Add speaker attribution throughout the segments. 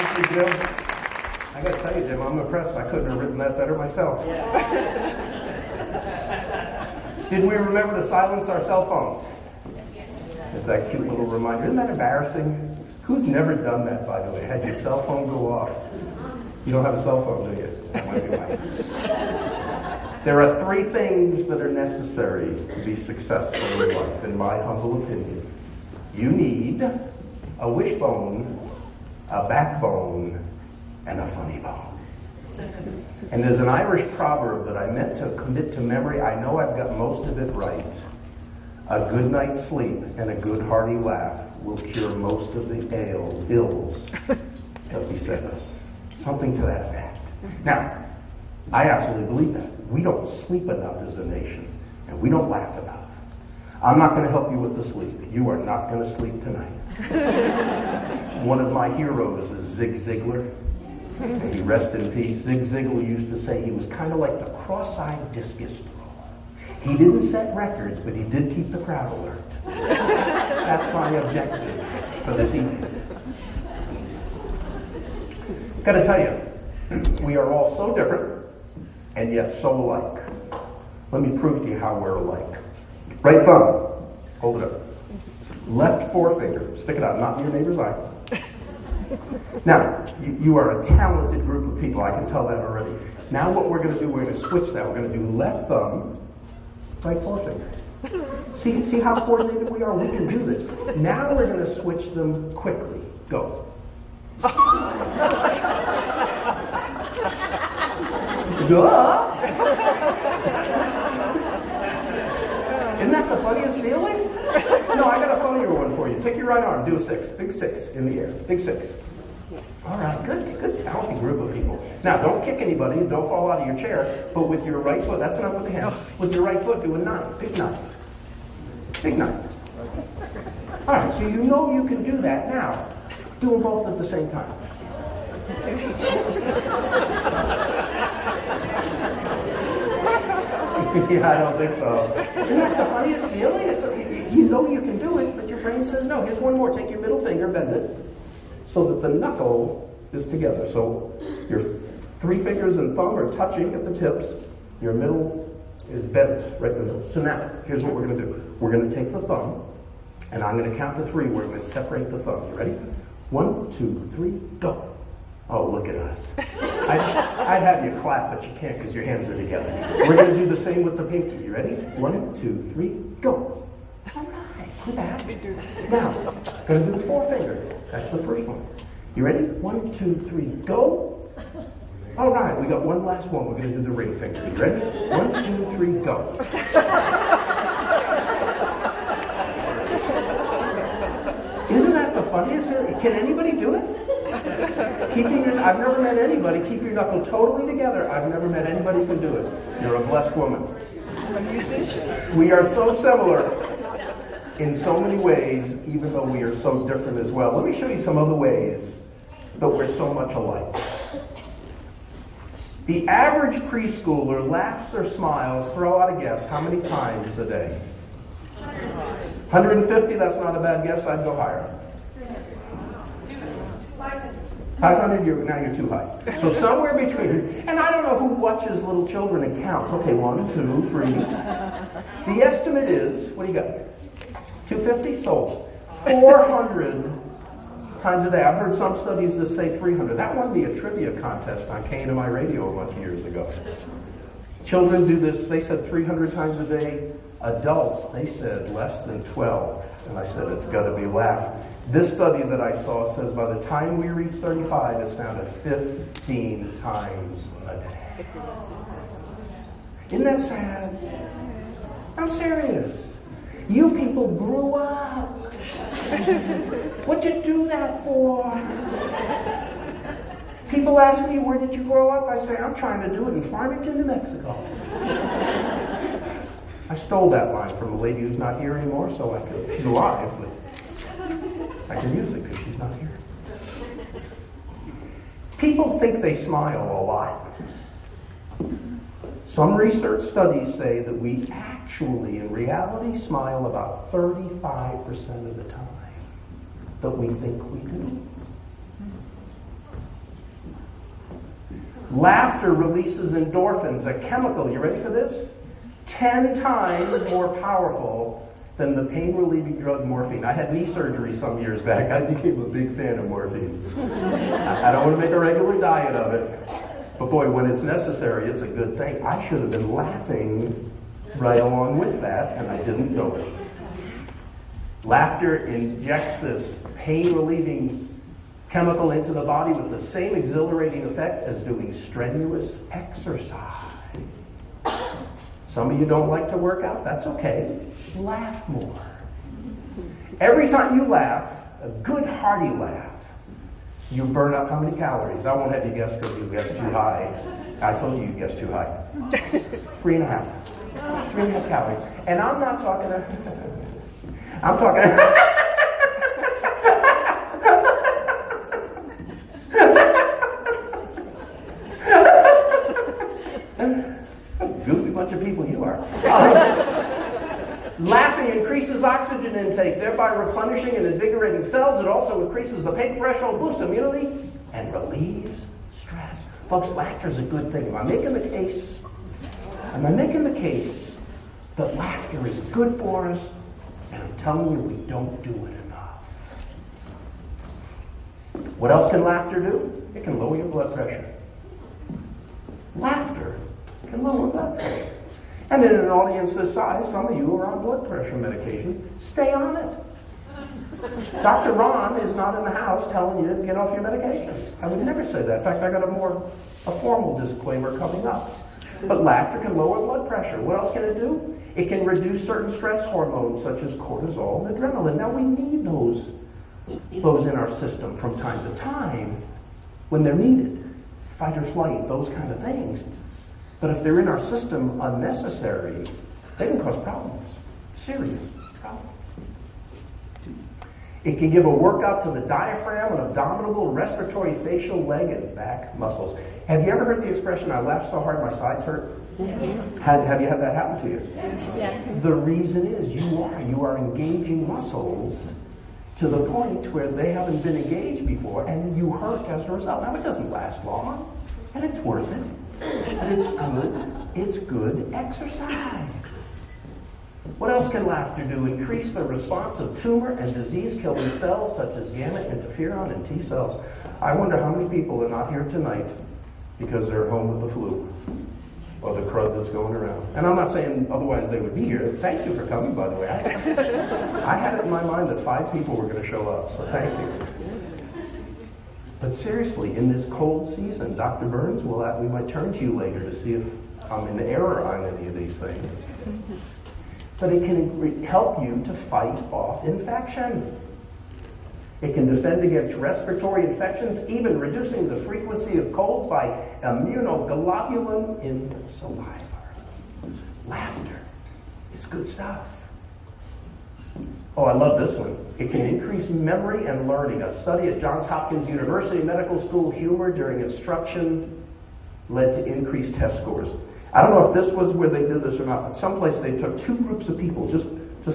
Speaker 1: Thank you, Jim. I got to tell you, Jim, I'm impressed. I couldn't have written that better myself. Did we remember to silence our cell phones? It's that cute little reminder. Isn't that embarrassing? Who's never done that, by the way? Had your cell phone go off? You don't have a cell phone, do you? That might be mine. There are 3 things that are necessary to be successful in life, in my humble opinion. You need a wishbone, a backbone, and a funny bone. And there's an Irish proverb that I meant to commit to memory. I know I've got most of it right. A good night's sleep and a good hearty laugh will cure most of the ills that beset us. Something to that effect. Now, I absolutely believe that. We don't sleep enough as a nation, and we don't laugh enough. I'm not going to help you with the sleep. You are not going to sleep tonight. One of my heroes is Zig Ziglar. May he rest in peace. Zig Ziglar used to say he was kind of like the cross-eyed discus thrower. He didn't set records, but he did keep the crowd alert. That's my objective for this evening. Got to tell you, we are all so different and yet so alike. Let me prove to you how we're alike. Right thumb, hold it up. Left forefinger, stick it out, not in your neighbor's eye. Now, you are a talented group of people, I can tell that already. Now what we're going to do, we're going to switch that. We're going to do left thumb, right forefinger. See how coordinated we are? We can do this. Now we're going to switch them quickly. Go. Isn't that the funniest feeling? No, I got a funnier one for you. Take your right arm, do a 6. Big 6 in the air. Big 6. All right, good talented group of people. Now, don't kick anybody, don't fall out of your chair, but with your right foot, that's enough with the hand. With your right foot, do a 9. Big 9. Big 9. All right, so you know you can do that. Now, do them both at the same time. Yeah, I don't think so. Isn't that the funniest feeling? You know you can do it, but your brain says no. Here's one more. Take your middle finger, bend it, so that the knuckle is together. So your 3 fingers and thumb are touching at the tips. Your middle is bent right in the middle. So now, here's what we're going to do. We're going to take the thumb, and I'm going to count to 3. We're going to separate the thumb. You ready? 1, 2, 3, go. Oh, look at us. I'd have you clap, but you can't because your hands are together. We're going to do the same with the pinky. You ready? 1, 2, 3, go. All right, good that. Now, going to do the forefinger. That's the first one. You ready? 1, 2, 3, go. All right, we got one last one. We're going to do the ring finger. You ready? 1, 2, 3, go. Isn't that the funniest? Can anybody do it? I've never met anybody. Keep your knuckle totally together. I've never met anybody who can do it. You're a blessed woman.
Speaker 2: I'm a musician.
Speaker 1: We are so similar in so many ways, even though we are so different as well. Let me show you some other ways that we're so much alike. The average preschooler laughs or smiles, throw out a guess, how many times a day? 150, that's not a bad guess. I'd go higher. 500, now you're too high. So somewhere between, and I don't know who watches little children and counts. Okay, 1, 2, 3. The estimate is, what do you got? 250? So 400 times a day. I've heard some studies that say 300. That won me a trivia contest on KNMI radio a bunch of years ago. Children do this, they said 300 times a day. Adults, they said less than 12. And I said, it's got to be laughed. This study that I saw says by the time we reach 35, it's down to 15 times a day. Isn't that sad? I'm serious. You people grew up. What'd you do that for? People ask me, where did you grow up? I say, I'm trying to do it in Farmington, New Mexico. I stole that line from a lady who's not here anymore, so I could, she's alive, but I can use it because she's not here. People think they smile a lot. Some research studies say that we actually, in reality, smile about 35% of the time that we think we do. Laughter releases endorphins, a chemical, you ready for this? 10 times more powerful than the pain-relieving drug morphine. I had knee surgery some years back. I became a big fan of morphine. I don't want to make a regular diet of it, but boy, when it's necessary, it's a good thing. I should have been laughing right along with that, and I didn't know it. Laughter injects this pain-relieving chemical into the body with the same exhilarating effect as doing strenuous exercise. Some of you don't like to work out. That's okay. Laugh more. Every time you laugh, a good hearty laugh, you burn up how many calories? I won't have you guess because you guessed too high. I told you guessed too high. 3.5. 3.5 calories. And I'm not talking I'm talking goofy bunch of people you are. Laughing increases oxygen intake, thereby replenishing and invigorating cells. It also increases the pain threshold, boosts immunity, and relieves stress. Folks, laughter is a good thing. Am I making the case that laughter is good for us? And I'm telling you, we don't do it enough. What else can laughter do? It can lower your blood pressure. Laughter can lower blood pressure. And in an audience this size, some of you are on blood pressure medication. Stay on it. Dr. Ron is not in the house telling you to get off your medications. I would never say that. In fact, I got a formal disclaimer coming up. But laughter can lower blood pressure. What else can it do? It can reduce certain stress hormones such as cortisol and adrenaline. Now we need those in our system from time to time when they're needed. Fight or flight, those kind of things. But if they're in our system unnecessary, they can cause problems. Serious problems. It can give a workout to the diaphragm and abdominal, respiratory, facial, leg, and back muscles. Have you ever heard the expression, I laughed so hard my sides hurt? Yes. Have you had that happen to you?
Speaker 2: Yes.
Speaker 1: The reason is you are engaging muscles to the point where they haven't been engaged before, and you hurt as a result. Now, it doesn't last long, and it's worth it. And it's good exercise. What else can laughter do? Increase the response of tumor and disease-killing cells such as gamma interferon and T cells. I wonder how many people are not here tonight because they're home with the flu or the crud that's going around. And I'm not saying otherwise they would be here. Thank you for coming, by the way. I had it in my mind that 5 people were going to show up, so thank you. But seriously, in this cold season, Dr. Burns, we might turn to you later to see if I'm in error on any of these things. But it can help you to fight off infection. It can defend against respiratory infections, even reducing the frequency of colds by immunoglobulin in saliva. Laughter is good stuff. Oh, I love this one. It can increase memory and learning. A study at Johns Hopkins University Medical School, humor during instruction led to increased test scores. I don't know if this was where they did this or not, but someplace they took 2 groups of people, just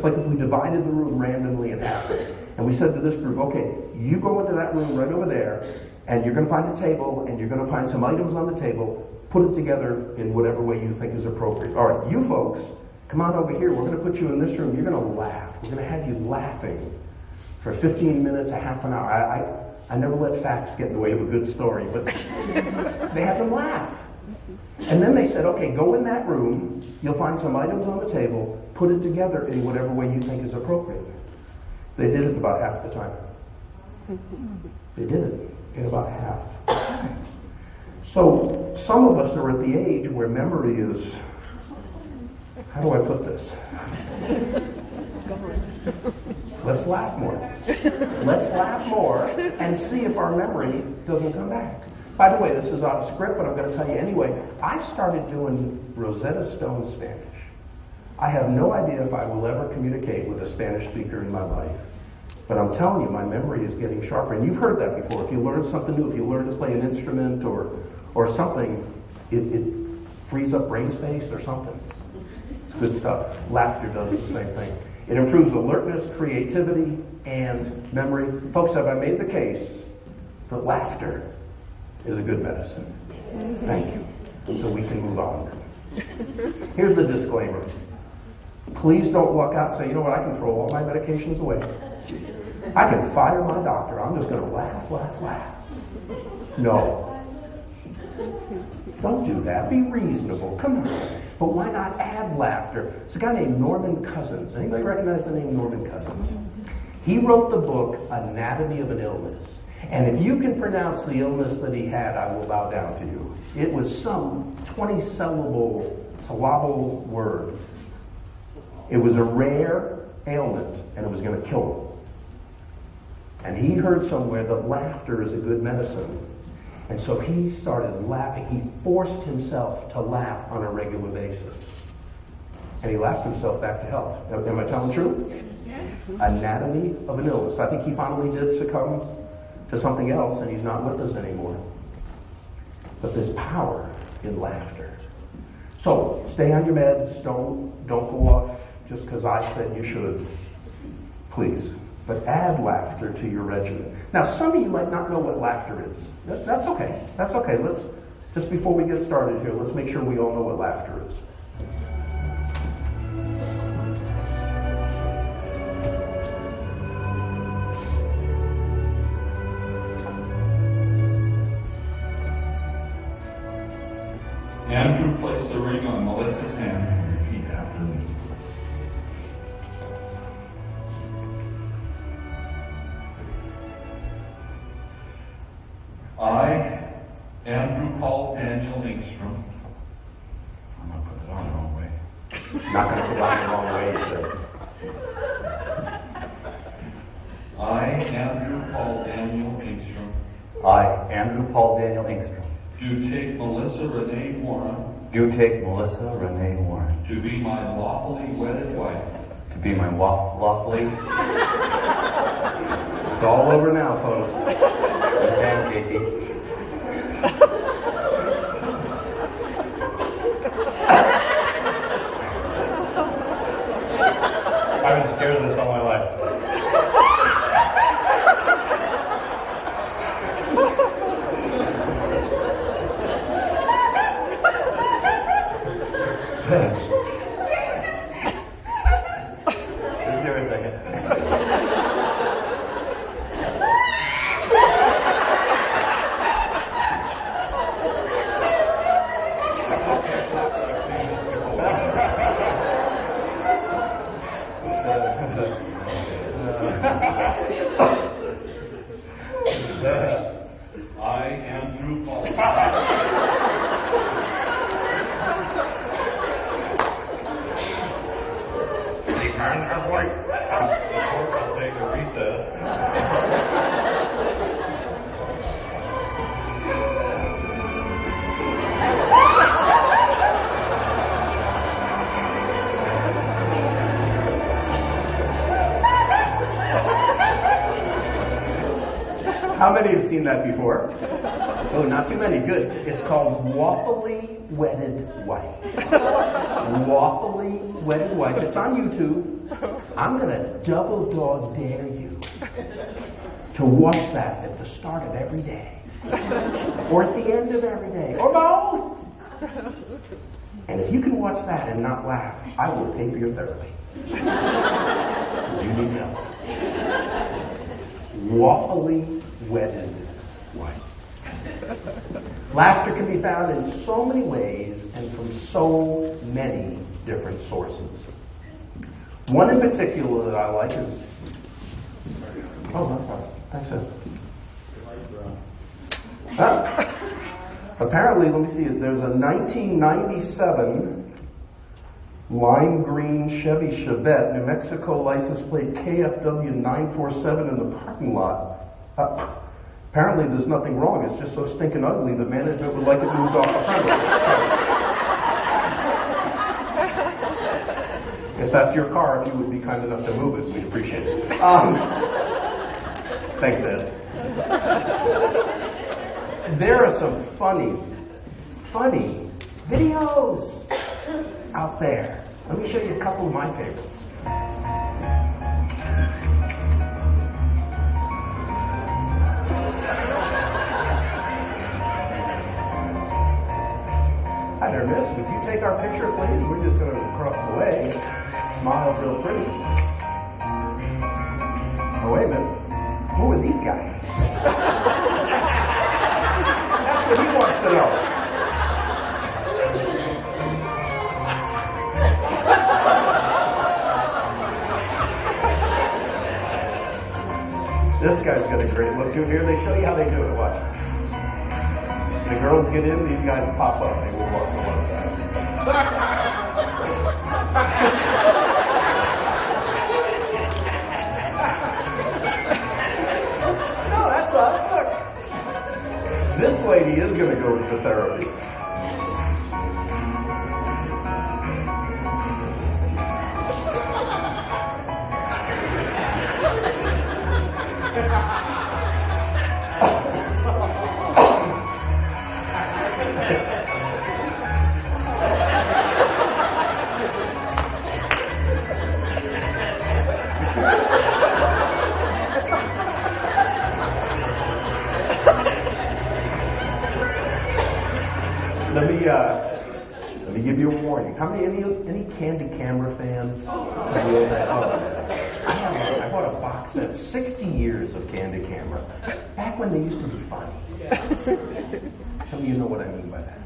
Speaker 1: like if we divided the room randomly in half. And we said to this group, okay, you go into that room right over there, and you're going to find a table, and you're going to find some items on the table, put it together in whatever way you think is appropriate. All right, you folks, come on over here. We're going to put you in this room. You're going to laugh. We're going to have you laughing for 15 minutes, a half an hour. I never let facts get in the way of a good story, but they had them laugh. And then they said, okay, go in that room. You'll find some items on the table. Put it together in whatever way you think is appropriate. They did it about half the time. They did it in about half. So some of us are at the age where memory is, how do I put this? Let's laugh more. Let's laugh more and see if our memory doesn't come back. By the way, this is out of script, but I'm going to tell you anyway. I started doing Rosetta Stone Spanish. I have no idea if I will ever communicate with a Spanish speaker in my life. But I'm telling you, my memory is getting sharper. And you've heard that before. If you learn something new, if you learn to play an instrument or something, it frees up brain space or something. It's good stuff. Laughter does the same thing. It improves alertness, creativity, and memory. Folks, have I made the case that laughter is a good medicine. Thank you. So we can move on. Here's a disclaimer. Please don't walk out and say, you know what, I can throw all my medications away. I can fire my doctor. I'm just going to laugh, laugh, laugh. No. Don't do that. Be reasonable. Come on. But why not add laughter? It's a guy named Norman Cousins. Anybody recognize the name Norman Cousins? He wrote the book Anatomy of an Illness. And if you can pronounce the illness that he had, I will bow down to you. It was some 20-syllable word. It was a rare ailment, and it was going to kill him. And he heard somewhere that laughter is a good medicine. And so he started laughing. He forced himself to laugh on a regular basis. And he laughed himself back to health. Am I telling the truth? Anatomy of an Illness. I think he finally did succumb to something else, and he's not with us anymore. But there's power in laughter. So stay on your meds. Don't go off just because I said you should. Please. But add laughter to your regimen. Now, some of you might not know what laughter is. That's okay. That's okay. Just before we get started here, let's make sure we all know what laughter is.
Speaker 3: Andrew placed the ring on Melissa's hand and repeat after me. I, Andrew Paul Daniel Engstrom. I'm going to put it on the wrong way.
Speaker 1: Not going to put it on the wrong way, so.
Speaker 3: I, Andrew Paul Daniel Engstrom.
Speaker 4: I, Andrew Paul Daniel Engstrom.
Speaker 3: Do take Melissa Renee Warren.
Speaker 4: Do take Melissa Renee Warren.
Speaker 3: To be my lawfully wedded wife.
Speaker 4: To be my lawfully.
Speaker 1: It's all over now, folks.
Speaker 4: Damn, Katie. I've been scared of this all my life. Just give her a second.
Speaker 3: I, Andrew Paul.
Speaker 4: I'll take a recess.
Speaker 1: How many have seen that before? Oh, not too many. Good. It's called Waffly Wedded Wife. Waffly Wedded Wife. It's on YouTube. I'm going to double dog dare you to watch that at the start of every day. Or at the end of every day. Or both. And if you can watch that and not laugh, I will pay for your therapy. Because you need help. Waffly Wedded Wife. Laughter can be found in so many ways and from so many different sources. One in particular that I like is... Oh, no problem. Thanks, sir. Apparently, let me see, there's a 1997 lime green Chevy Chevette, New Mexico license plate KFW 947 in the parking lot. Apparently there's nothing wrong, it's just so stinking ugly that management would like it moved off the premises. If that's your car, if you would be kind enough to move it, we'd appreciate it. Thanks, Ed. There are some funny videos out there. Let me show you a couple of my favorites. miss, would you take our picture, please? We're just going to cross the way. Smile real pretty. Oh, wait a minute. Who are these guys? That's what he wants to know. This guy's got a great look too. Here, they show you how they do it. Watch. The girls get in, these guys pop up. They will walk to one side. No, that's us. Look. This lady is going to go to therapy. Let me give you a warning. How many any Candid Camera fans? I bought a box set, 60 years of Candid Camera, back when they used to be funny. Some of you know what I mean by that.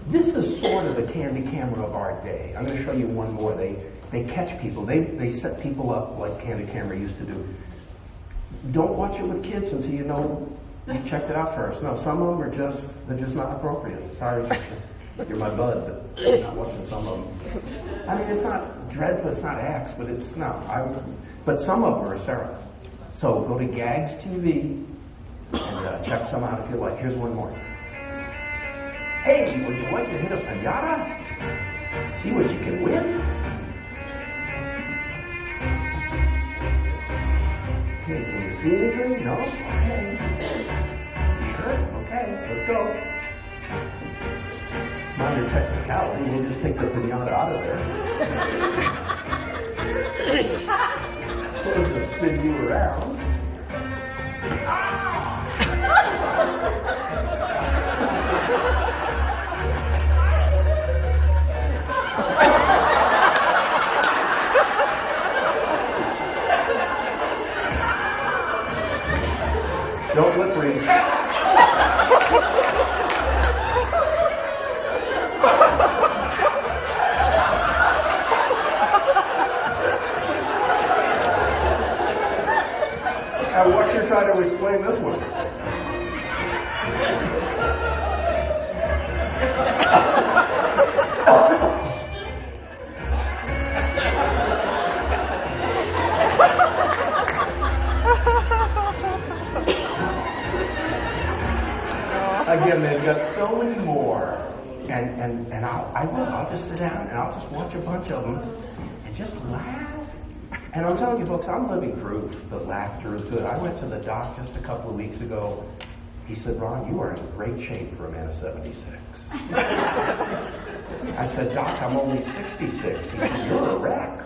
Speaker 1: This is sort of the Candid Camera of our day. I'm going to show you one more. They catch people. They set people up like Candid Camera used to do. Don't watch it with kids until you know you checked it out first. No, some of them are they're just not appropriate. Sorry, you're my bud, but I'm not watching some of them. I mean, it's not dreadful, it's not X, but it's not. But some of them are Sarah. So go to Gags TV and check some out if you like. Here's one more. Hey, would you like to hit a pinata? See what you can win? Okay, can you see anything? No? Okay. Sure? Okay, let's go. Minor technicality, we'll just take the pinata out of there. We'll just spin you around. Don't lip read. Now watch you try to explain this one. Again, they've got so many more, and I'll just sit down and I'll just watch a bunch of them and just laugh. And I'm telling you folks, I'm living proof that laughter is good. I went to the doc just a couple of weeks ago. He said, Ron, you are in great shape for a man of 76. I said, Doc, I'm only 66. He said, you're a wreck.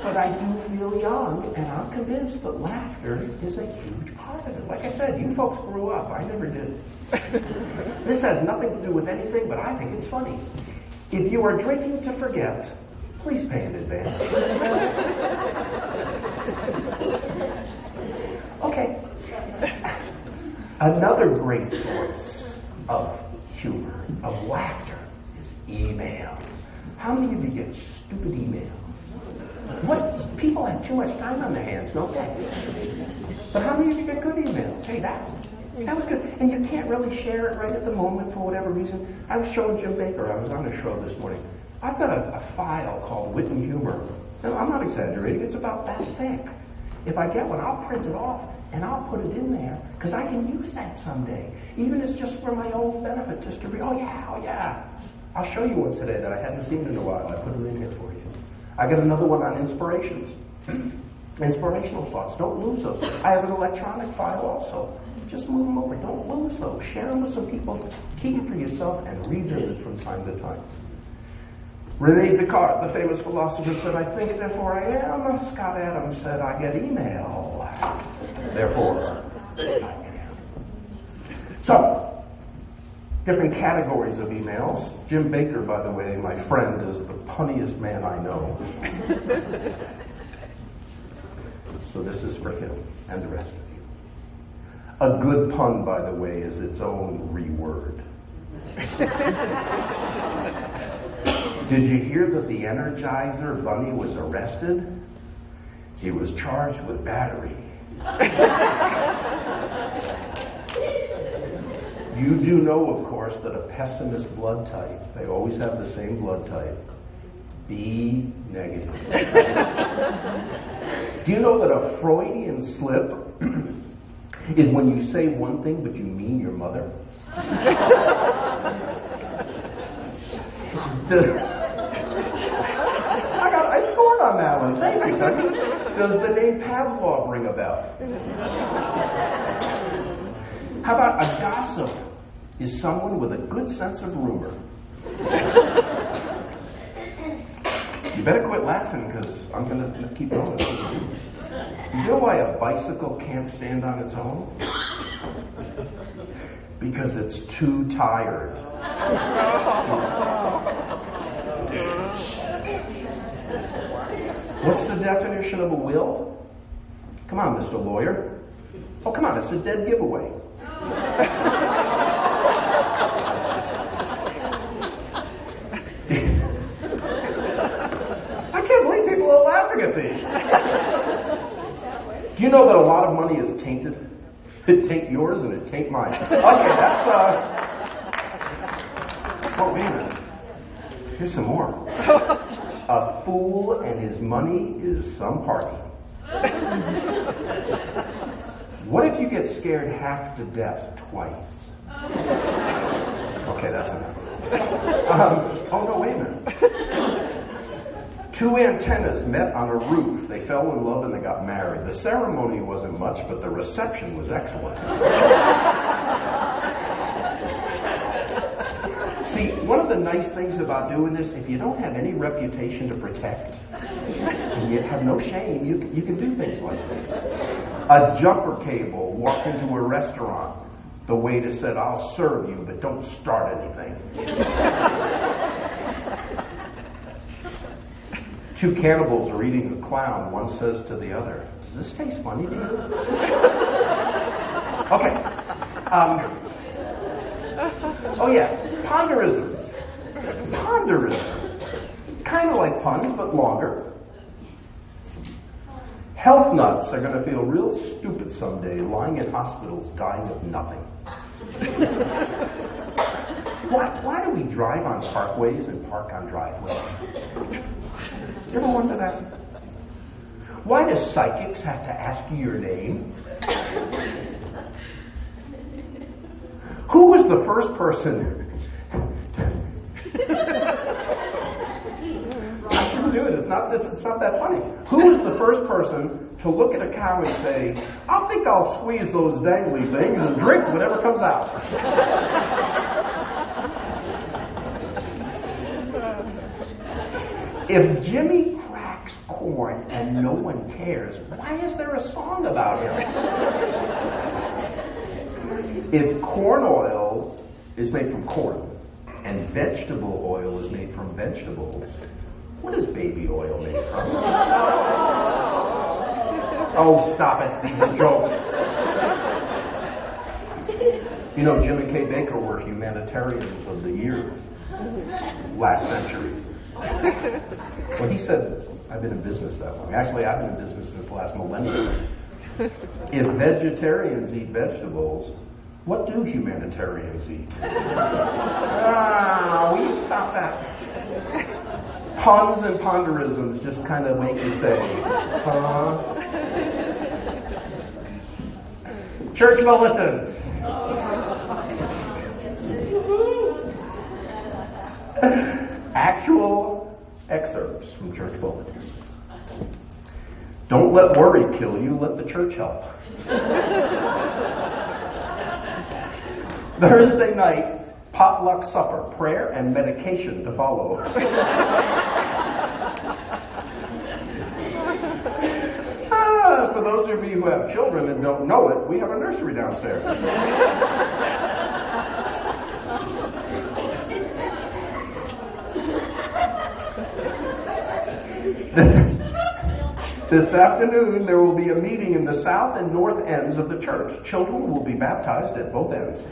Speaker 1: But I do feel young, and I'm convinced that laughter is a huge part of it. Like I said, you folks grew up. I never did. This has nothing to do with anything, but I think it's funny. If you are drinking to forget, please pay in advance. Okay. Another great source of humor, of laughter, is emails. How many of you get stupid emails? What? People have too much time on their hands, don't they? But how many of you get good emails? Hey, that was good. And you can't really share it right at the moment for whatever reason. I was showing Jim Baker, I was on a show this morning. I've got a file called Wit and Humor. And I'm not exaggerating, it's about that thick. If I get one, I'll print it off and I'll put it in there because I can use that someday. Even if it's just for my own benefit, just to read. Oh yeah. I'll show you one today that I hadn't seen in a while. I put them in here for you. I got another one on inspirations. Inspirational thoughts. Don't lose those. I have an electronic file also. Just move them over. Don't lose those. Share them with some people. Keep them for yourself and revisit from time to time. Rene Descartes, the famous philosopher, said, I think, therefore I am. Scott Adams said, I get email. Therefore, I am. So, Different categories of emails. Jim Baker, by the way, my friend, is the punniest man I know. So this is for him and the rest of you. A good pun, by the way, is its own reword. Did you hear that the Energizer Bunny was arrested? He was charged with battery. You do know, of course, that a pessimist blood type, they always have the same blood type, B negative. Do you know that a Freudian slip is when you say one thing but you mean your mother? I scored on that one. Thank you. Does the name Pavlov ring a bell? How about a gossip is someone with a good sense of rumor? You better quit laughing because I'm going to keep going. You know why a bicycle can't stand on its own? Because it's too tired. What's the definition of a will? Come on, Mr. Lawyer. Oh, come on, it's a dead giveaway. I can't believe people are laughing at these. Do you know that a lot of money is tainted? It taint yours and it taint mine. Okay, that's oh, wait a minute. Here's some more. A fool and his money is some party. What if you get scared half to death twice? Okay, that's enough. Oh no, wait a minute. Two antennas met on a roof. They fell in love and they got married. The ceremony wasn't much, but the reception was excellent. See, one of the nice things about doing this, if you don't have any reputation to protect, and you have no shame, you can do things like this. A jumper cable walked into a restaurant. The waiter said, "I'll serve you, but don't start anything." Two cannibals are eating a clown. One says to the other, "Does this taste funny to you?" Okay. Oh yeah, ponderisms. Ponderisms. Kind of like puns, but longer. Health nuts are going to feel real stupid someday, lying in hospitals, dying of nothing. Why do we drive on parkways and park on driveways? You ever wonder that? Why do psychics have to ask you your name? Who was the first person? I shouldn't do it. It's not that funny. Who was the first person to look at a cow and say, "I think I'll squeeze those dangly things and drink whatever comes out"? If Jimmy cracks corn and no one cares, why is there a song about him? If corn oil is made from corn and vegetable oil is made from vegetables, what is baby oil made from? Oh, stop it. These are jokes. You know, Jim and Kay Baker were humanitarians of the year last century. Well, he said, I've been in business that long. Actually, I've been in business since last millennium. If vegetarians eat vegetables, what do humanitarians eat? Will you stop that? Puns and ponderisms just kind of make you say, huh? Church bulletins. Actual excerpts from church bulletins. Don't let worry kill you, let the church help. Thursday night, potluck supper, prayer and medication to follow. For those of you who have children and don't know it, we have a nursery downstairs. This afternoon, there will be a meeting in the south and north ends of the church. Children will be baptized at both ends.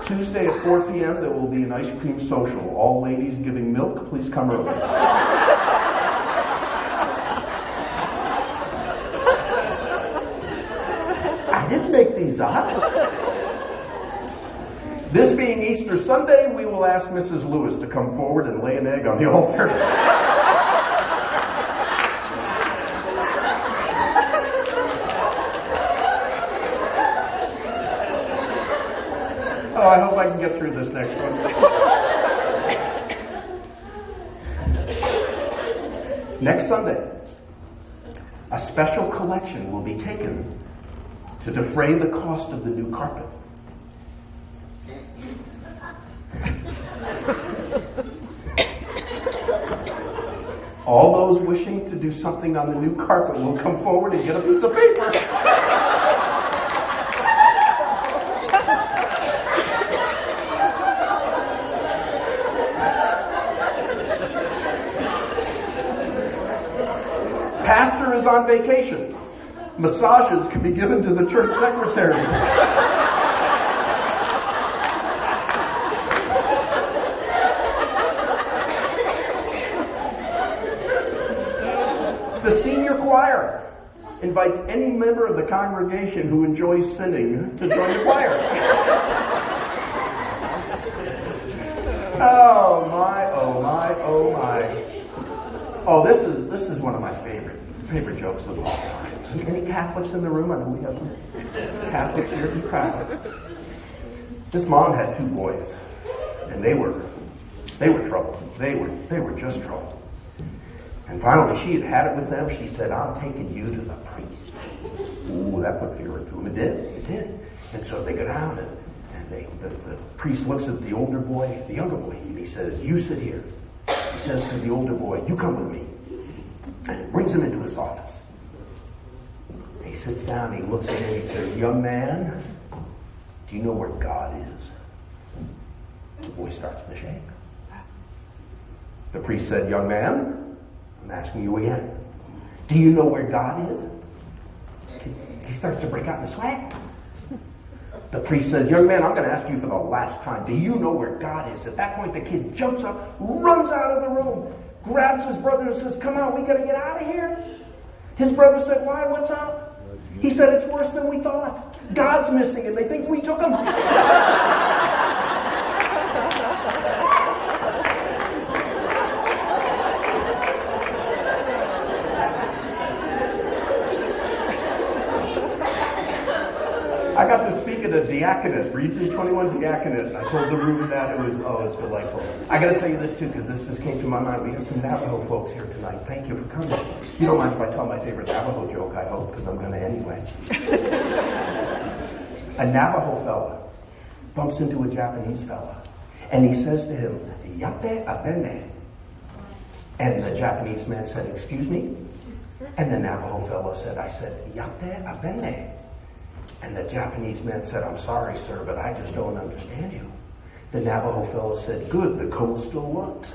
Speaker 1: Tuesday at 4 p.m., there will be an ice cream social. All ladies giving milk, please come early. I didn't make these up. This being Easter Sunday, we will ask Mrs. Lewis to come forward and lay an egg on the altar. Oh, I hope I can get through this next one. Next Sunday, a special collection will be taken to defray the cost of the new carpet. All those wishing to do something on the new carpet will come forward and get a piece of paper. Pastor is on vacation. Massages can be given to the church secretary. The senior choir invites any member of the congregation who enjoys sinning to join the choir. Oh my, oh my, oh my. Oh, this is one of my favorite jokes of all time. Any Catholics in the room? I know we have some Catholics here. Be proud. This mom had 2 boys, and they were trouble. They were just trouble. And finally, she had it with them. She said, "I'm taking you to the priest." Ooh, that put fear into them. It did. And so they go down, and the priest looks at the older boy, the younger boy, and he says, "You sit here." He says to the older boy, "You come with me." And he brings him into his office. He sits down, he looks at him, he says, "Young man, do you know where God is?" The boy starts to shake. The priest said, "Young man, I'm asking you again. Do you know where God is?" He starts to break out in sweat. The priest says, "Young man, I'm going to ask you for the last time. Do you know where God is?" At that point, the kid jumps up, runs out of the room, grabs his brother and says, "Come on, we got to get out of here." His brother said, "Why? What's up?" He said, "It's worse than we thought. God's missing and they think we took him." I got to speak at a diaconate, Region 21 diaconate. I told the room that it was delightful. I got to tell you this too, because this just came to my mind. We have some Navajo folks here tonight. Thank you for coming. You don't mind if I tell my favorite Navajo joke, I hope, because I'm going to anyway. A Navajo fella bumps into a Japanese fella, and he says to him, "Yate abene." And the Japanese man said, "Excuse me?" And the Navajo fella said, "I said, Yate abene." And the Japanese man said, "I'm sorry, sir, but I just don't understand you." The Navajo fellow said, "Good, the code still works."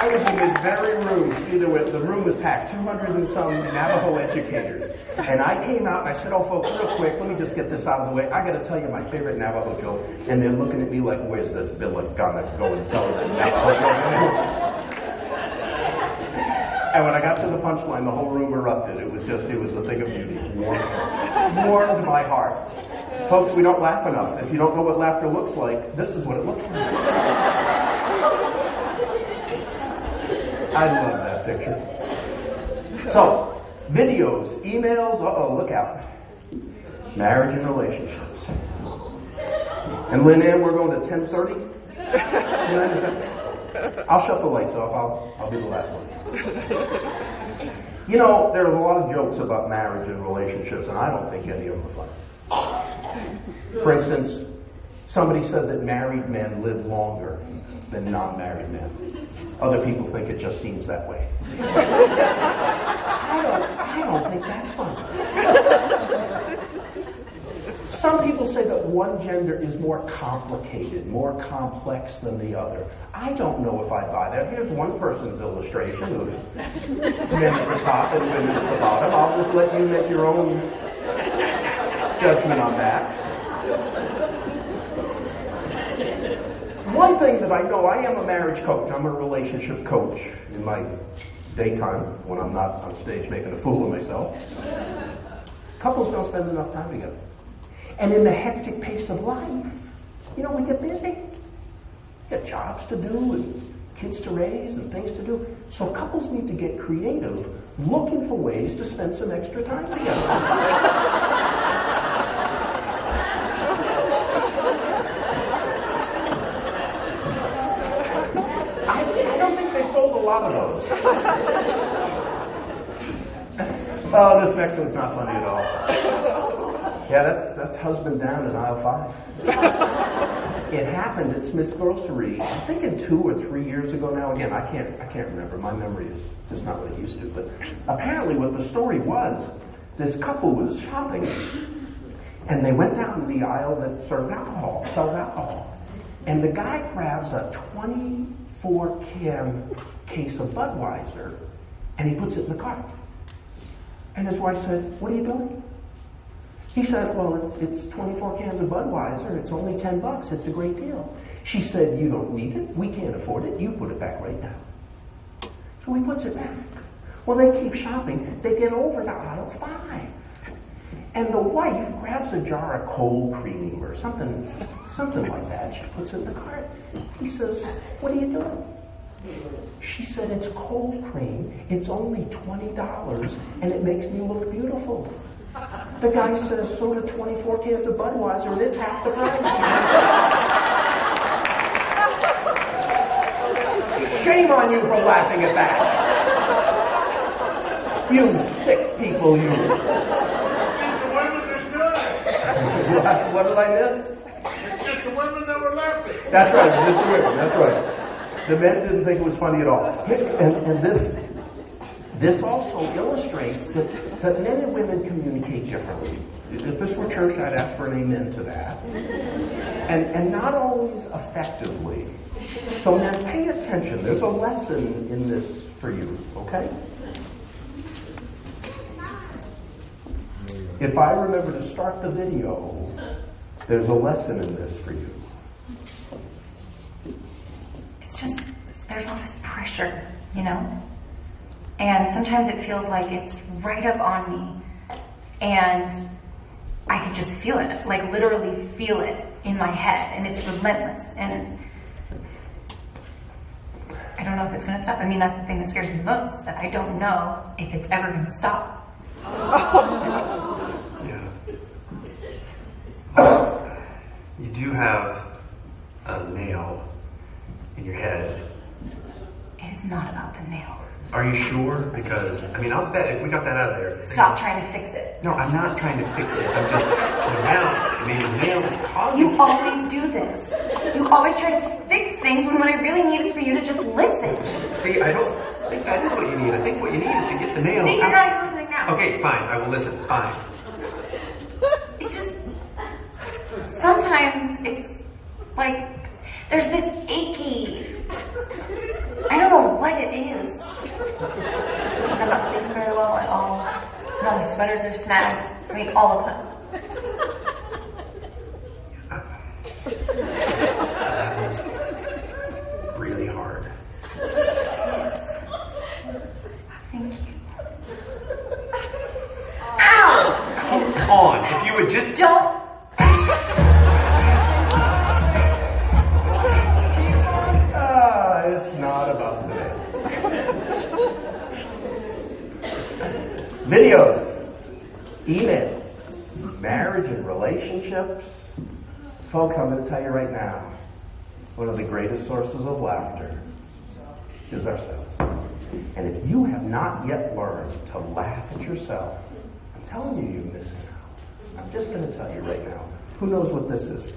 Speaker 1: I was in this very room, the room was packed, 200 and some Navajo educators. And I came out and I said, "Oh, folks, real quick, let me just get this out of the way. I got to tell you my favorite Navajo joke." And they're looking at me like, "Where's this billet gonna go and tell them Navajo joke?" And when I got to the punchline, the whole room erupted. It was a thing of beauty. Warmed my heart. Folks, we don't laugh enough. If you don't know what laughter looks like, this is what it looks like. I love that picture. So, videos, emails, look out. Marriage and relationships. And Lynn Ann, we're going to 10:30. I'll shut the lights off. I'll be the last one. You know, there are a lot of jokes about marriage and relationships, and I don't think any of them are funny. For instance, somebody said that married men live longer than non-married men. Other people think it just seems that way. I don't think that's funny. Some people say that one gender is more complicated, more complex than the other. I don't know if I buy that. Here's one person's illustration of men at the top and women at the bottom. I'll just let you make your own judgment on that. One thing that I know, I am a marriage coach. I'm a relationship coach in my daytime when I'm not on stage making a fool of myself. Couples don't spend enough time together. And in the hectic pace of life, you know, we get busy. We got jobs to do and kids to raise and things to do. So couples need to get creative, looking for ways to spend some extra time together. I don't think they sold a lot of those. Oh, this next one's not funny at all. Yeah, that's husband down in aisle 5. It happened at Smith's Grocery, I'm thinking 2 or 3 years ago now. Again, I can't remember. My memory is just not what it used to. But apparently what the story was, this couple was shopping, and they went down to the aisle that sells alcohol. And the guy grabs a 24-can case of Budweiser, and he puts it in the cart. And his wife said, "What are you doing?" He said, "Well, it's 24 cans of Budweiser. It's only $10. It's a great deal." She said, "You don't need it. We can't afford it. You put it back right now." So he puts it back. Well, they keep shopping. They get over to aisle 5. And the wife grabs a jar of cold cream or something like that. She puts it in the cart. He says, "What are you doing?" She said, "It's cold cream. It's only $20, and it makes me look beautiful." The guy says, "So do 24 cans of Budweiser, and it's half the price." Shame on you for laughing at that. You sick people, you.
Speaker 5: Just the women that's good.
Speaker 1: What did I miss?
Speaker 5: It's just the women that were laughing.
Speaker 1: That's right, just the women, that's right. The men didn't think it was funny at all. And this also illustrates that men and women communicate differently. If this were church, I'd ask for an amen to that. And not always effectively. So men, pay attention. There's a lesson in this for you, okay? If I remember to start the video, there's a lesson in this for you.
Speaker 6: It's just, there's all this pressure, you know? And sometimes it feels like it's right up on me. And I can just feel it, like literally feel it in my head. And it's relentless. And I don't know if it's going to stop. I mean, that's the thing that scares me the most, is that I don't know if it's ever going to stop.
Speaker 7: Yeah. You do have a nail in your head.
Speaker 6: It is not about the nail.
Speaker 7: Are you sure? Because, I mean, I'll bet if we got that out of there...
Speaker 6: Stop trying to fix it.
Speaker 7: No, I'm not trying to fix it. I'm just... the nail is causing...
Speaker 6: You always do this. You always try to fix things when what I really need is for you to just listen.
Speaker 7: See, I don't think that is what you need. I think what you need is to get the nail
Speaker 6: See, you're
Speaker 7: out.
Speaker 6: not even listening now.
Speaker 7: Okay, fine. I will listen. Fine.
Speaker 6: It's just... Sometimes it's like... There's this achy... I don't know what it is. I'm not sleeping very well at all. All my sweaters are snagged. I mean, all of them.
Speaker 7: That is really hard.
Speaker 6: Yes. Thank you. Ow!
Speaker 7: Come on, if you would just...
Speaker 6: Don't...
Speaker 1: It's not about today. Videos, emails, marriage and relationships. Folks, I'm going to tell you right now, one of the greatest sources of laughter is ourselves. And if you have not yet learned to laugh at yourself, I'm telling you, you're missing out. I'm just going to tell you right now. Who knows what this is?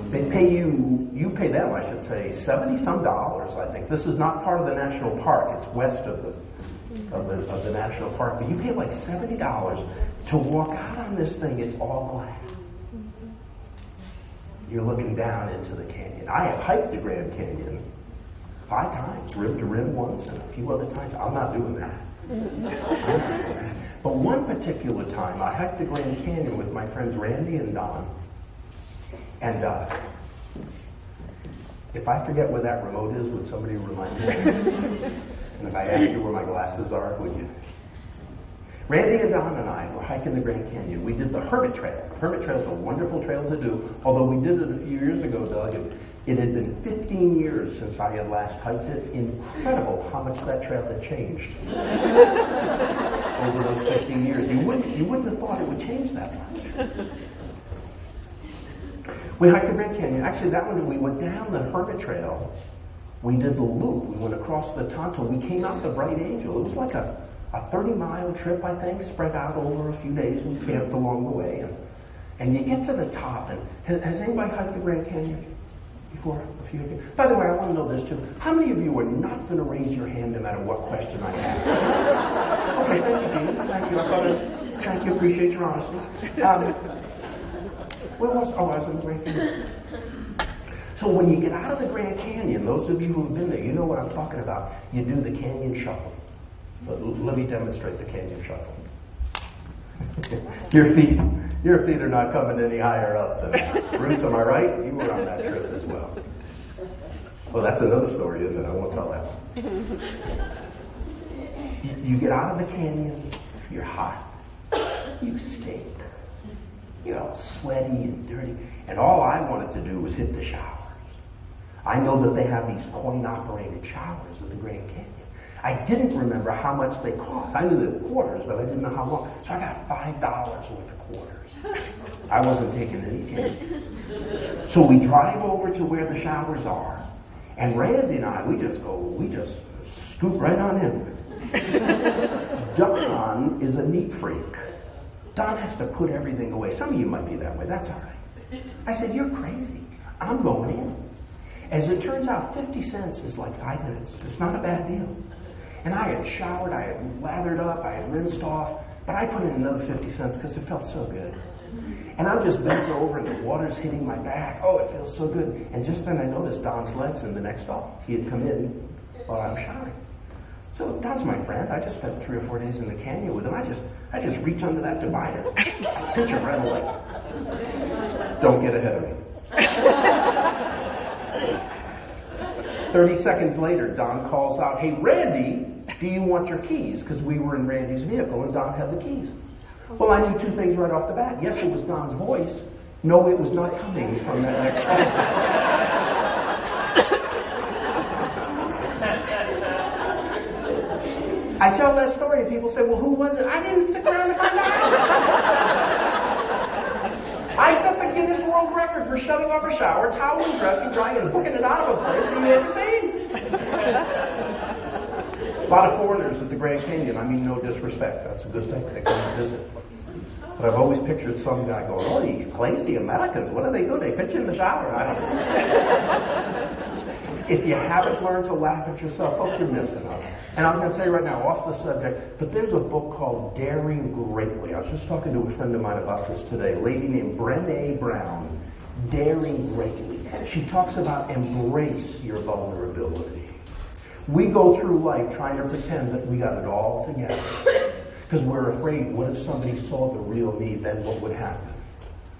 Speaker 1: They pay you pay them, I should say, $70-some, I think. This is not part of the national park. It's west of the national park. But you pay like $70 to walk out on this thing. It's all glass. You're looking down into the canyon. I have hiked the Grand Canyon 5 times, rim to rim once, and a few other times. I'm not doing that. But one particular time, I hiked the Grand Canyon with my friends Randy and Don. And if I forget where that remote is, would somebody remind me? And if I ask you where my glasses are, would you? Randy and Don and I were hiking the Grand Canyon. We did the Hermit Trail. Hermit Trail is a wonderful trail to do, although we did it a few years ago, Doug. It had been 15 years since I had last hiked it. Incredible how much that trail had changed over those 15 years. You wouldn't have thought it would change that much. We hiked the Grand Canyon. Actually, that one, we went down the Hermit Trail. We did the loop. We went across the Tonto. We came out the Bright Angel. It was like a 30-mile trip, I think, spread out over a few days. We camped along the way. And you get to the top. And has anybody hiked the Grand Canyon before? A few of you? By the way, I want to know this, too. How many of you are not going to raise your hand no matter what question I ask? Okay, thank you, Dean. Thank you. Thank you. Appreciate your honesty. Where was I was in the Grand Canyon. So when you get out of the Grand Canyon, those of you who have been there, you know what I'm talking about. You do the canyon shuffle. Let me demonstrate the canyon shuffle. Your feet are not coming any higher up than that. Bruce, am I right? You were on that trip as well. Well, that's another story, isn't it? I won't tell that. You get out of the canyon, you're hot, you stink. You're all sweaty and dirty. And all I wanted to do was hit the showers. I know that they have these coin-operated showers at the Grand Canyon. I didn't remember how much they cost. I knew the quarters, but I didn't know how long. So I got $5 worth of quarters. I wasn't taking any change. So we drive over to where the showers are, and Randy and I, we just scoot right on in. Don is a neat freak. Don has to put everything away. Some of you might be that way. That's all right. I said, you're crazy. I'm going in. As it turns out, 50 cents is like 5 minutes. It's not a bad deal. And I had showered, I had lathered up, I had rinsed off, but I put in another 50 cents because it felt so good. And I'm just bent over and the water's hitting my back. Oh, it feels so good. And just then I noticed Don's legs in the next stall. He had come in while I was showering. So Don's my friend. I just spent 3 or 4 days in the canyon with him. I just reach under that divider. I pinch him right away. Don't get ahead of me. 30 seconds later, Don calls out, hey, Randy, do you want your keys? Because we were in Randy's vehicle and Don had the keys. Well, I knew 2 things right off the bat. Yes, it was Don's voice. No, it was not coming from that next stall. I tell that story and people say, well, who was it? I didn't stick around to find out. I set the Guinness World Record for shutting off a shower, toweling, dressing, drying, and booking it out of a place we never seen. A lot of foreigners at the Grand Canyon. I mean, no disrespect. That's a good thing. They come to visit. But I've always pictured some guy going, oh, these crazy Americans, what do they do? They pitch in the shower. I don't know. If you haven't learned to laugh at yourself, folks, you're missing out. And I'm going to tell you right now, off the subject, but there's a book called Daring Greatly. I was just talking to a friend of mine about this today, a lady named Brené Brown, Daring Greatly. She talks about embrace your vulnerability. We go through life trying to pretend that we got it all together because we're afraid, what if somebody saw the real me, then what would happen?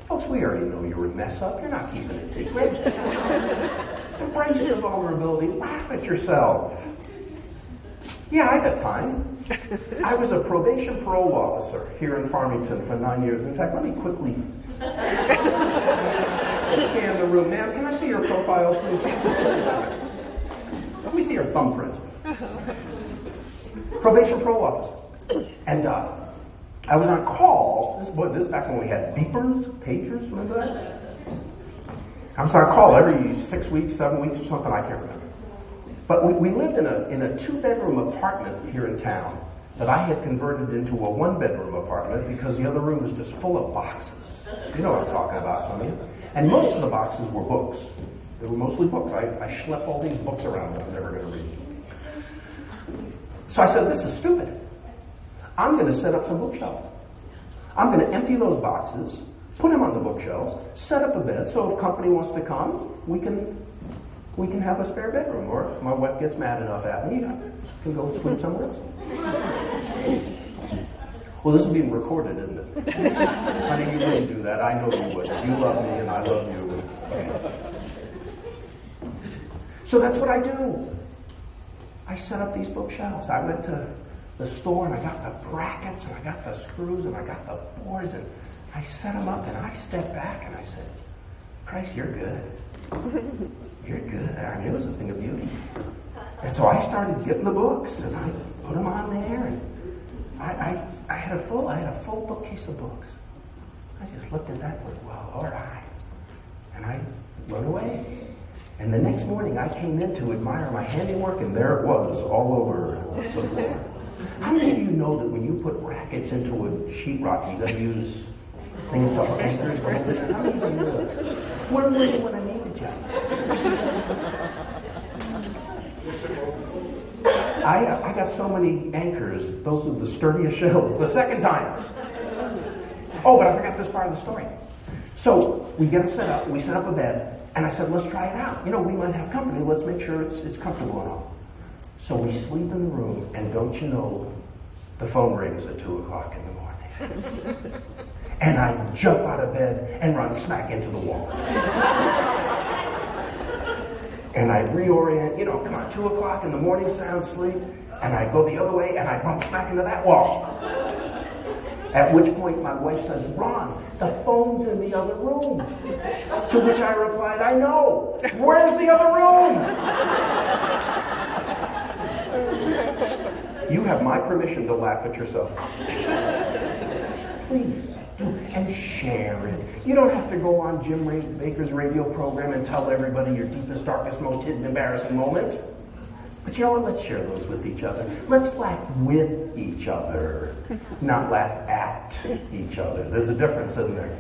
Speaker 1: Folks, we already know you're a mess up. You're not keeping it secret. Embrace your vulnerability. Laugh at yourself. Yeah, I got time. I was a probation parole officer here in Farmington for 9 years. In fact, let me quickly scan the room. Ma'am, can I see your profile, please? Let me see your thumbprint. Probation parole officer. And I was on call. This is back when we had beepers, pagers, remember that? I was on call every 6 weeks, 7 weeks, or something, I can't remember. But we lived in a 2-bedroom apartment here in town that I had converted into a 1-bedroom apartment because the other room was just full of boxes. You know what I'm talking about, some of you. And most of the boxes were books. They were mostly books. I schlepped all these books around that I'm never going to read. So I said, this is stupid. I'm going to set up some bookshelves. I'm going to empty those boxes, put them on the bookshelves, set up a bed, so if company wants to come, we can have a spare bedroom. Or if my wife gets mad enough at me, I can go sleep somewhere else. Well, this is being recorded, isn't it? Honey, you wouldn't do that. I know you would. You love me and I love you. So that's what I do. I set up these bookshelves. I went to the store and I got the brackets and I got the screws and I got the boards and I set them up and I stepped back and I said, Christ, you're good. You're good. I mean, it was a thing of beauty. And so I started getting the books and I put them on there and I had a full bookcase of books. I just looked at that and went, well, all right. And I went away. And the next morning I came in to admire my handiwork and there it was all over the floor. How many of you know that when you put brackets into a sheetrock, you got to use things to anchor it? How many of you know that? Where were you when I needed you? I got so many anchors. Those are the sturdiest shells. The second time. Oh, but I forgot this part of the story. So we get it set up. We set up a bed, and I said, let's try it out. You know, we might have company. Let's make sure it's comfortable and all. So we sleep in the room, and don't you know, the phone rings at 2 o'clock in the morning. And I jump out of bed and run smack into the wall. And I reorient, you know, come on, 2 o'clock in the morning, sound sleep. And I go the other way and I bump smack into that wall. At which point my wife says, Ron, the phone's in the other room. To which I replied, I know. Where's the other room? You have my permission to laugh at yourself. Please. And share it. You don't have to go on Jim Baker's radio program and tell everybody your deepest, darkest, most hidden, embarrassing moments. But you know what? Let's share those with each other. Let's laugh with each other, not laugh at each other. There's a difference, isn't there?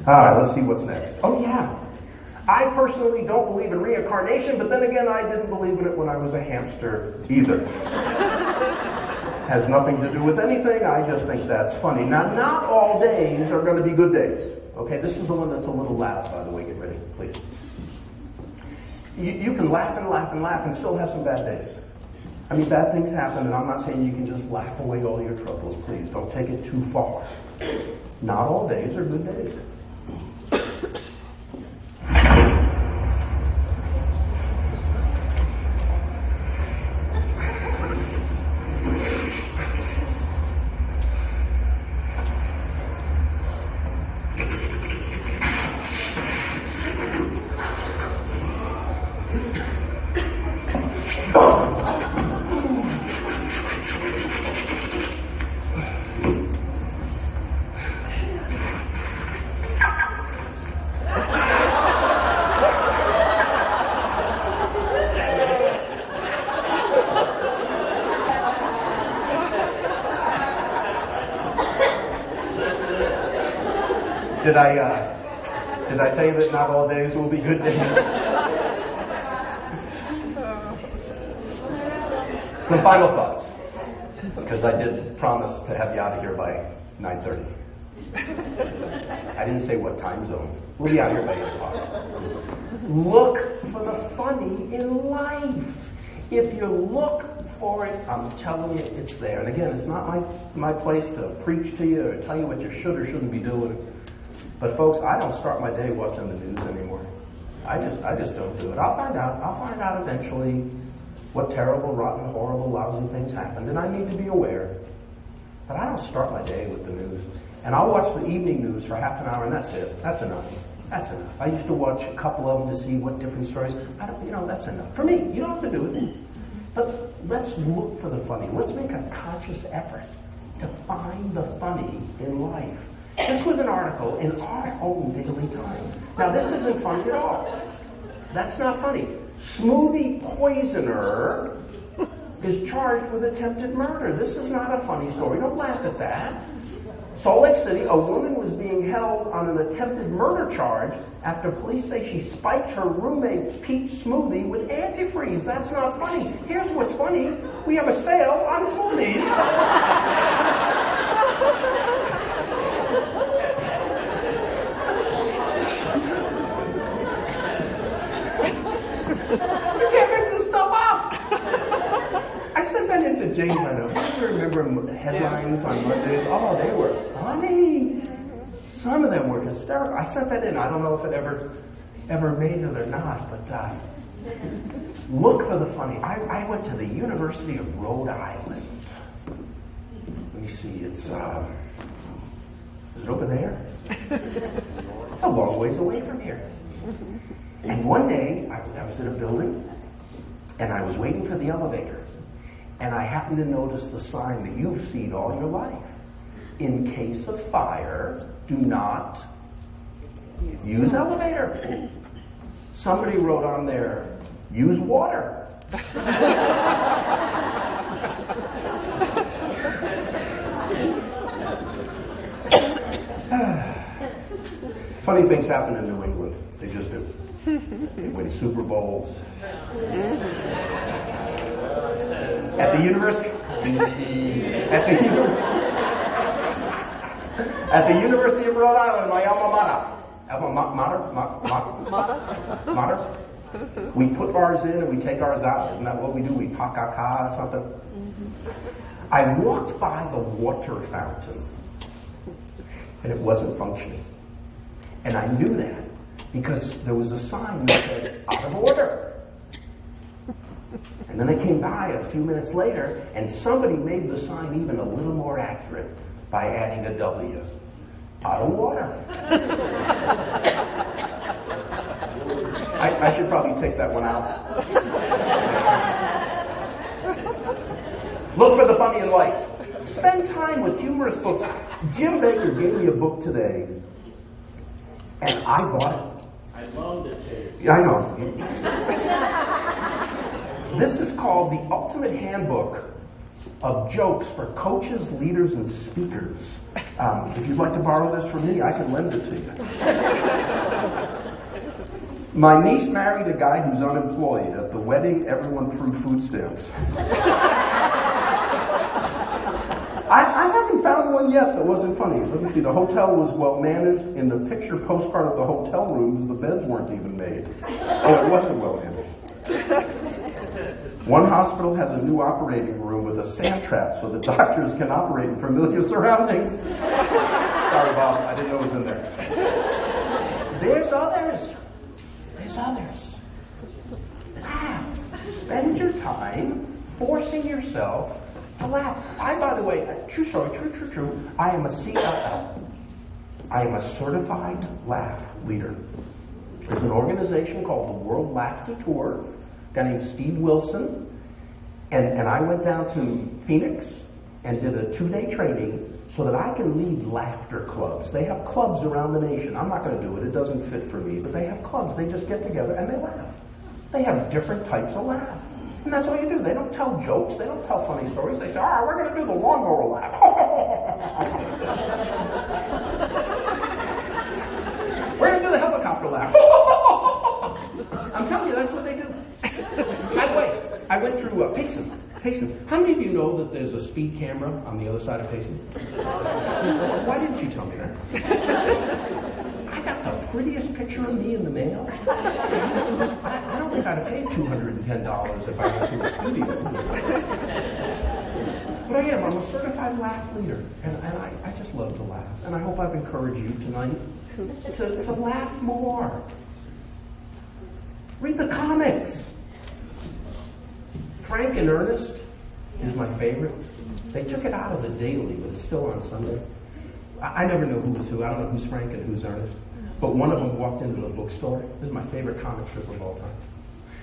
Speaker 1: All right, let's see what's next. Oh, yeah. I personally don't believe in reincarnation, but then again, I didn't believe in it when I was a hamster either. Has nothing to do with anything. I just think that's funny. Now, not all days are going to be good days. Okay, this is the one that's a little loud, by the way. Get ready, please. You can laugh and laugh and laugh and still have some bad days. I mean, bad things happen, and I'm not saying you can just laugh away all your troubles. Please, don't take it too far. Not all days are good days. Did I tell you that not all days will be good days? Some final thoughts, because I did promise to have you out of here by 9:30. I didn't say what time zone. We'll be out here by 8 o'clock. Look for the funny in life. If you look for it, I'm telling you, it's there. And again, it's not my place to preach to you or tell you what you should or shouldn't be doing. But folks, I don't start my day watching the news anymore. I just don't do it. I'll find out eventually what terrible, rotten, horrible, lousy things happened, and I need to be aware. But I don't start my day with the news. And I'll watch the evening news for half an hour, and that's it. That's enough. That's enough. I used to watch a couple of them to see what different stories. That's enough. For me, you don't have to do it. But let's look for the funny. Let's make a conscious effort to find the funny in life. This was an article in our own Daily Times. Now, this isn't funny at all. That's not funny. Smoothie poisoner is charged with attempted murder. This is not a funny story. Don't laugh at that. Salt Lake City, a woman was being held on an attempted murder charge after police say she spiked her roommate's peach smoothie with antifreeze. That's not funny. Here's what's funny. We have a sale on smoothies. You can't make this stuff up. I sent that into James. I know. Do you remember headlines on Mondays? Oh, they were funny. Some of them were hysterical. I sent that in. I don't know if it ever made it or not, but look for the funny. I went to the University of Rhode Island. Let me see. Is it over there? It's a long ways away from here. And one day, I was in a building, and I was waiting for the elevator. And I happened to notice the sign that you've seen all your life. In case of fire, do not use elevator. Somebody wrote on there, use water. Funny things happen in New England. They just do. They win Super Bowls. At the University of Rhode Island, my alma mater, we put ours in and we take ours out. Isn't that what we do? We pa-ka-ka or something. I walked by the water fountain and it wasn't functioning. And I knew that because there was a sign that said, out of order. And then I came by a few minutes later, and somebody made the sign even a little more accurate by adding a W. Out of water. I should probably take that one out. Look for the funny in life. Spend time with humorous books. Jim Baker gave me a book today, and I bought it.
Speaker 5: I loaned it to you.
Speaker 1: Yeah, I know. This is called The Ultimate Handbook of Jokes for Coaches, Leaders, and Speakers. If you'd like to borrow this from me, I can lend it to you. My niece married a guy who's unemployed. At the wedding, everyone threw food stamps. I haven't found one yet that wasn't funny. Let me see. The hotel was well managed. In the picture postcard of the hotel rooms, the beds weren't even made. Oh, it wasn't well managed. One hospital has a new operating room with a sand trap so the doctors can operate in familiar surroundings. Sorry, Bob. I didn't know it was in there. There's others. There's others. Laugh. Spend your time forcing yourself to laugh. By the way, true story, true. I am a CLL. I am a certified laugh leader. There's an organization called the World Laughter Tour. A guy named Steve Wilson. And I went down to Phoenix and did a 2-day training so that I can lead laughter clubs. They have clubs around the nation. I'm not going to do it. It doesn't fit for me. But they have clubs. They just get together and they laugh. They have different types of laugh. And that's all you do. They don't tell jokes. They don't tell funny stories. They say, we're going to do the lawnmower laugh. We're going to do the helicopter laugh. I'm telling you, that's what they do. By the way, I went through Payson. How many of you know that there's a speed camera on the other side of Payson? Why didn't you tell me that? I got the prettiest picture of me in the mail. I don't think I'd have paid $210 if I went to the studio. But I am. I'm a certified laugh leader. And I just love to laugh. And I hope I've encouraged you tonight to laugh more. Read the comics. Frank and Ernest is my favorite. They took it out of the daily, but it's still on Sunday. I never know who was who. I don't know who's Frank and who's Ernest. But one of them walked into the bookstore. This is my favorite comic strip of all time.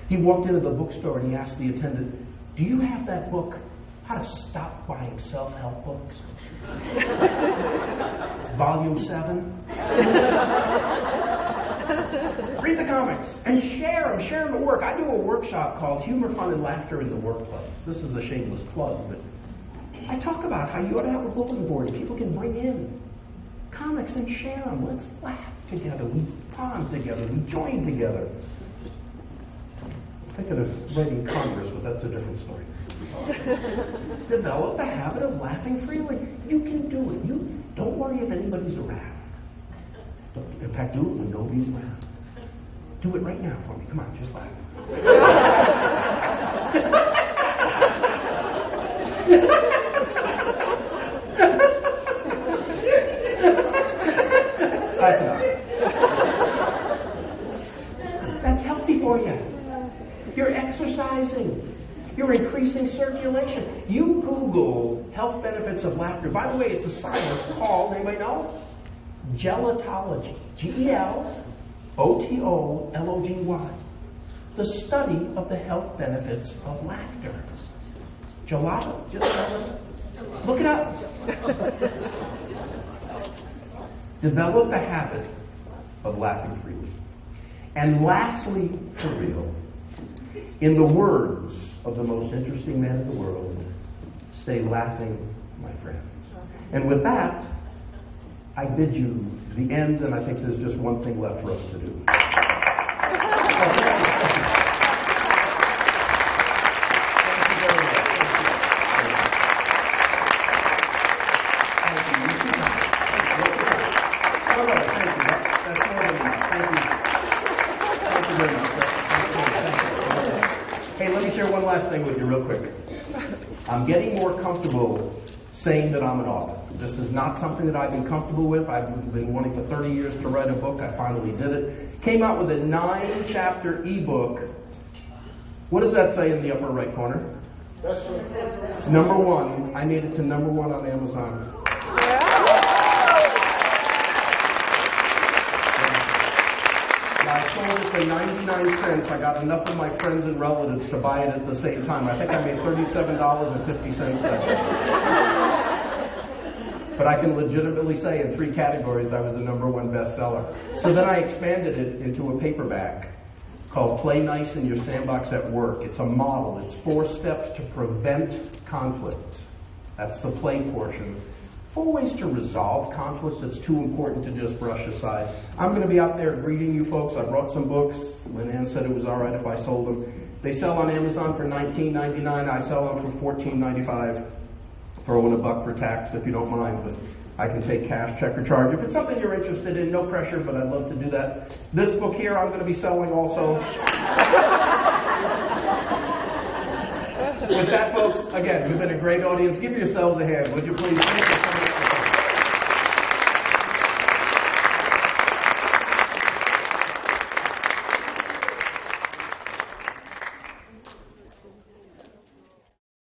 Speaker 1: He walked into the bookstore and he asked the attendant, "Do you have that book, How to Stop Buying Self-Help Books? Volume 7? Read the comics and share them. Share them at work. I do a workshop called Humor, Fun, and Laughter in the Workplace. This is a shameless plug, but I talk about how you ought to have a bulletin board people can bring in comics and share them. Let's laugh together. We bond together. We join together. I'm thinking of writing Congress, but that's a different story. Develop the habit of laughing freely. You can do it. You don't worry if anybody's around. In fact, do it when nobody's around. Do it right now for me. Come on, just laugh. That's enough. That's healthy for you. You're exercising. You're increasing circulation. You Google health benefits of laughter. By the way, it's a science called, anybody know? Gelotology. Gelotology. The study of the health benefits of laughter. Gelato? Look it up. Develop the habit of laughing freely. And lastly, for real, in the words of the most interesting man in the world, stay laughing, my friends. And with that, I bid you the end, and I think there's just one thing left for us to do. Hey, let me share one last thing with you real quick. I'm getting more comfortable saying that I'm an author. This is not something that I've been comfortable with. I've been wanting for 30 years to write a book. I finally did it. Came out with a 9-chapter ebook. What does that say in the upper right corner? Number 1. I made it to number 1 on Amazon. I sold it for 99 cents. I got enough of my friends and relatives to buy it at the same time. I think I made $37.50 that day. But I can legitimately say in 3 categories I was the number 1 bestseller. So then I expanded it into a paperback called Play Nice in Your Sandbox at Work. It's a model. It's 4 steps to prevent conflict. That's the play portion. 4 ways to resolve conflict that's too important to just brush aside. I'm going to be out there greeting you folks. I brought some books. Lynn Ann said it was all right if I sold them. They sell on Amazon for $19.99. I sell them for $14.95. Throw in $1 for tax if you don't mind, but I can take cash, check, or charge. If it's something you're interested in, no pressure, but I'd love to do that. This book here I'm going to be selling also. With that, folks, again, you've been a great audience. Give yourselves a hand, would you please? Thank you so much.